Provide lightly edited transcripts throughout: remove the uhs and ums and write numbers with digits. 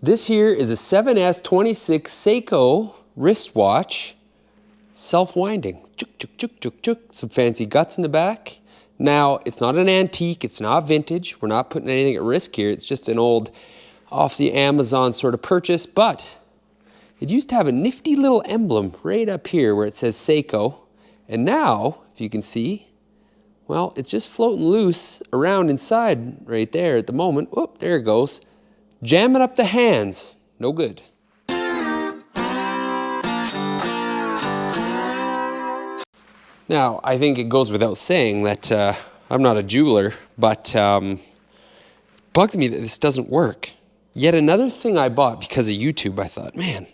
This here is a 7S26 SEIKO wristwatch, self-winding. Chuk, chuk, chuk, chuk, chuk. Some fancy guts in the back. Now, it's not an antique, it's not vintage. We're not putting anything at risk here. It's just an old off the Amazon sort of purchase, but it used to have a nifty little emblem right up here where it says SEIKO. And now, if you can see, well, it's just floating loose around inside right there at the moment. Whoop, there it goes. Jamming up the hands, no good. Now, I think it goes without saying that I'm not a jeweler, but it bugs me that this doesn't work. Yet another thing I bought because of YouTube, I thought, man,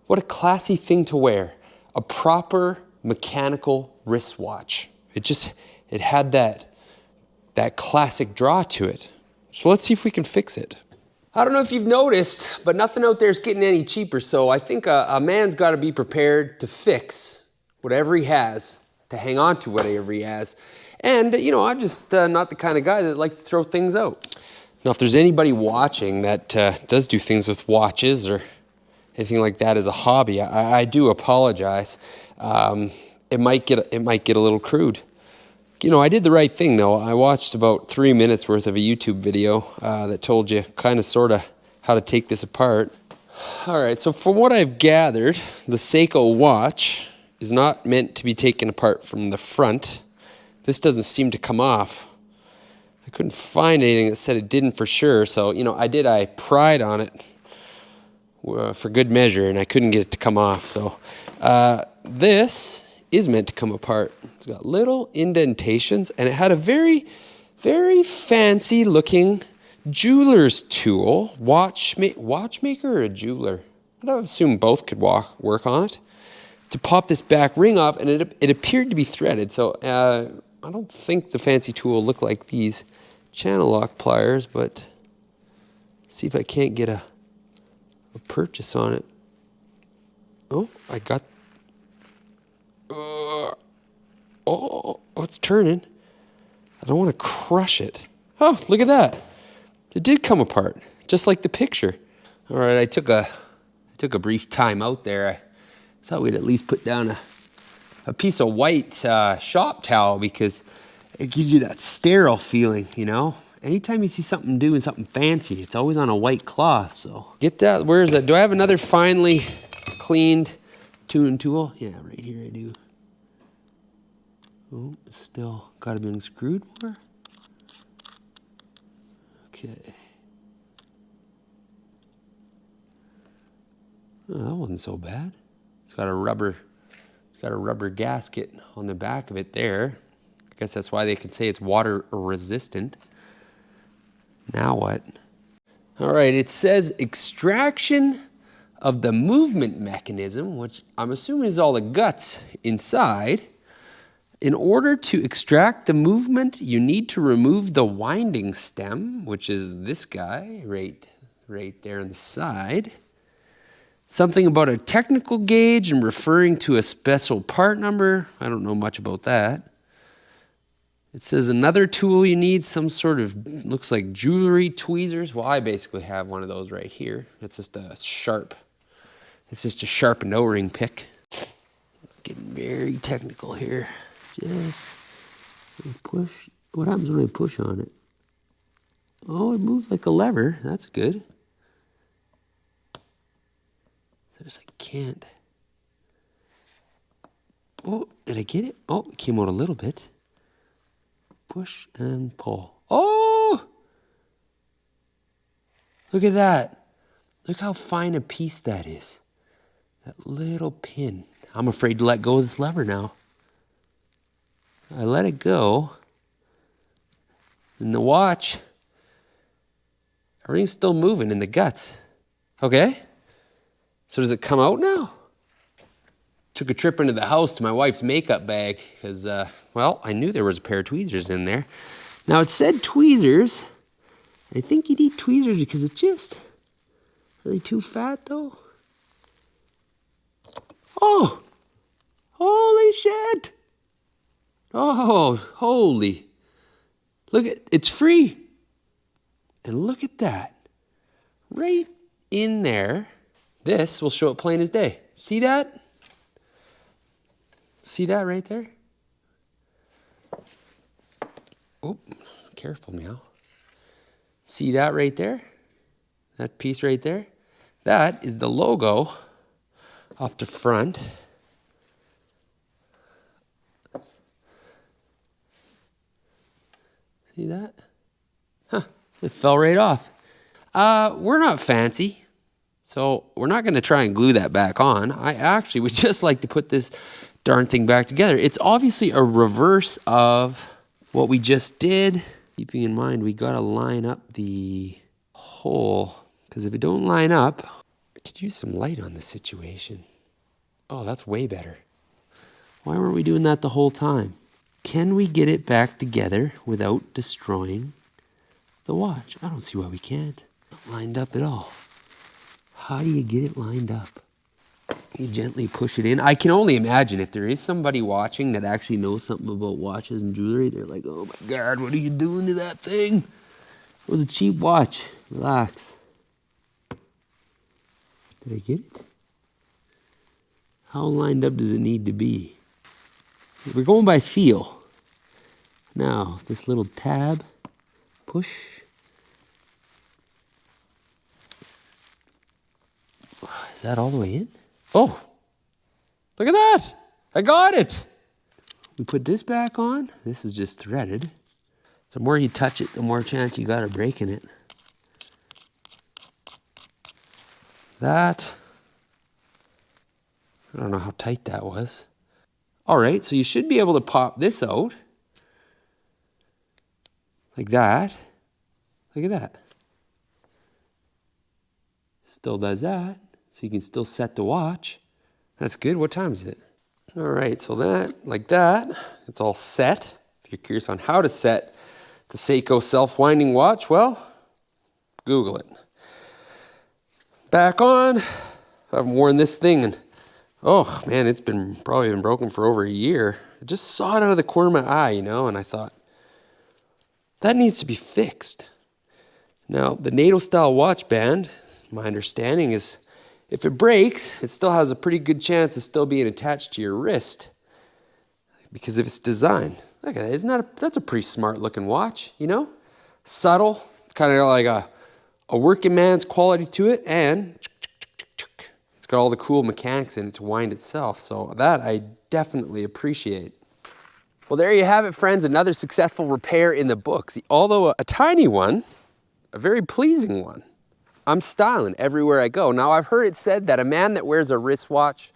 what a classy thing to wear. A proper mechanical wristwatch. It had that classic draw to it. So let's see if we can fix it. I don't know if you've noticed, but nothing out there is getting any cheaper. So I think a man's got to be prepared to fix whatever he has, to hang on to whatever he has. And, you know, I'm just not the kind of guy that likes to throw things out. Now, if there's anybody watching that does do things with watches or anything like that as a hobby, I do apologize. It might get a little crude. You know, I did the right thing, though. I watched about 3 minutes worth of a YouTube video that told you kind of, sort of, how to take this apart. All right, so from what I've gathered, the SEIKO watch is not meant to be taken apart from the front. This doesn't seem to come off. I couldn't find anything that said it didn't for sure, so, you know, I pried on it for good measure, and I couldn't get it to come off. So this is meant to come apart. It's got little indentations, and it had a very, very fancy looking jeweler's tool. Watchmaker or a jeweler? I'd assume both could work on it. To pop this back ring off, and it appeared to be threaded. So I don't think the fancy tool looked like these channel lock pliers, but see if I can't get a purchase on it. Oh, I got. Oh, it's turning. I don't want to crush it. Oh, look at that. It did come apart, just like the picture. All right, I took a brief time out there. I thought we'd at least put down a piece of white shop towel because it gives you that sterile feeling, you know? Anytime you see something doing something fancy, it's always on a white cloth, so. Get that, where is that? Do I have another finely cleaned tuning tool? Yeah, right here I do. Oh, it's still gotta be unscrewed more. Okay. Oh, that wasn't so bad. It's got a rubber gasket on the back of it there. I guess that's why they can say it's water resistant. Now what? All right, it says extraction of the movement mechanism, which I'm assuming is all the guts inside. In order to extract the movement, you need to remove the winding stem, which is this guy right there on the side. Something about a technical gauge and referring to a special part number. I don't know much about that. It says another tool you need, some sort of, looks like jewelry tweezers. Well, I basically have one of those right here. It's just a sharpened O-ring pick. Getting very technical here. Just push. What happens when I push on it? Oh, it moves like a lever. That's good. There's, I can't. Oh, did I get it? Oh, it came out a little bit. Push and pull. Oh! Look at that. Look how fine a piece that is. That little pin. I'm afraid to let go of this lever now. I let it go. And the watch, everything's still moving in the guts. Okay? So does it come out now? Took a trip into the house to my wife's makeup bag because, well, I knew there was a pair of tweezers in there. Now, it said tweezers. I think you need tweezers because it's just, are they too fat, though? Oh! Holy shit! Oh, holy. Look at, it's free. And look at that. Right in there, this will show it plain as day. See that? See that right there? Oh, careful, meow. See that right there? That piece right there? That is the logo off the front. See that? Huh, it fell right off. We're not fancy, so we're not gonna try and glue that back on. I actually would just like to put this darn thing back together. It's obviously a reverse of what we just did. Keeping in mind, we gotta line up the hole, because if it don't line up, I could use some light on the situation. Oh, that's way better. Why weren't we doing that the whole time? Can we get it back together without destroying the watch? I don't see why we can't. Not lined up at all. How do you get it lined up? You gently push it in. I can only imagine if there is somebody watching that actually knows something about watches and jewelry, they're like, oh my God, what are you doing to that thing? It was a cheap watch. Relax. Did I get it? How lined up does it need to be? We're going by feel. Now, this little tab, push. Is that all the way in? Oh, look at that. I got it. We put this back on. This is just threaded. The more you touch it, the more chance you got of breaking it. That, I don't know how tight that was. All right, so you should be able to pop this out. Like that. Look at that. Still does that. So you can still set the watch. That's good. What time is it? All right, so that, like that, it's all set. If you're curious on how to set the SEIKO self-winding watch, well, Google it. Back on. I haven't worn this thing and oh man, it's probably been broken for over a year. I just saw it out of the corner of my eye, you know, and I thought, that needs to be fixed. Now, the NATO style watch band, my understanding is, if it breaks, it still has a pretty good chance of still being attached to your wrist because of its design. Look at that, that's a pretty smart looking watch, you know? Subtle, kind of like a working man's quality to it, and it's got all the cool mechanics in it to wind itself, so that I definitely appreciate. Well, there you have it, friends, another successful repair in the books. Although a tiny one, a very pleasing one. I'm styling everywhere I go. Now, I've heard it said that a man that wears a wristwatch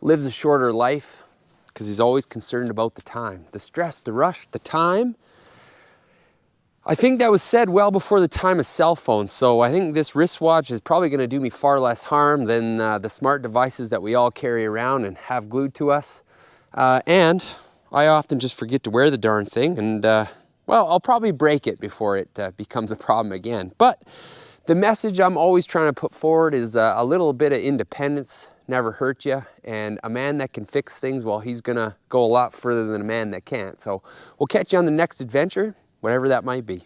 lives a shorter life because he's always concerned about the time. The stress, the rush, the time. I think that was said well before the time of cell phones, so I think this wristwatch is probably going to do me far less harm than the smart devices that we all carry around and have glued to us. And I often just forget to wear the darn thing, and well, I'll probably break it before it becomes a problem again. But the message I'm always trying to put forward is a little bit of independence never hurt you, and a man that can fix things, well, he's gonna go a lot further than a man that can't. So we'll catch you on the next adventure, whatever that might be.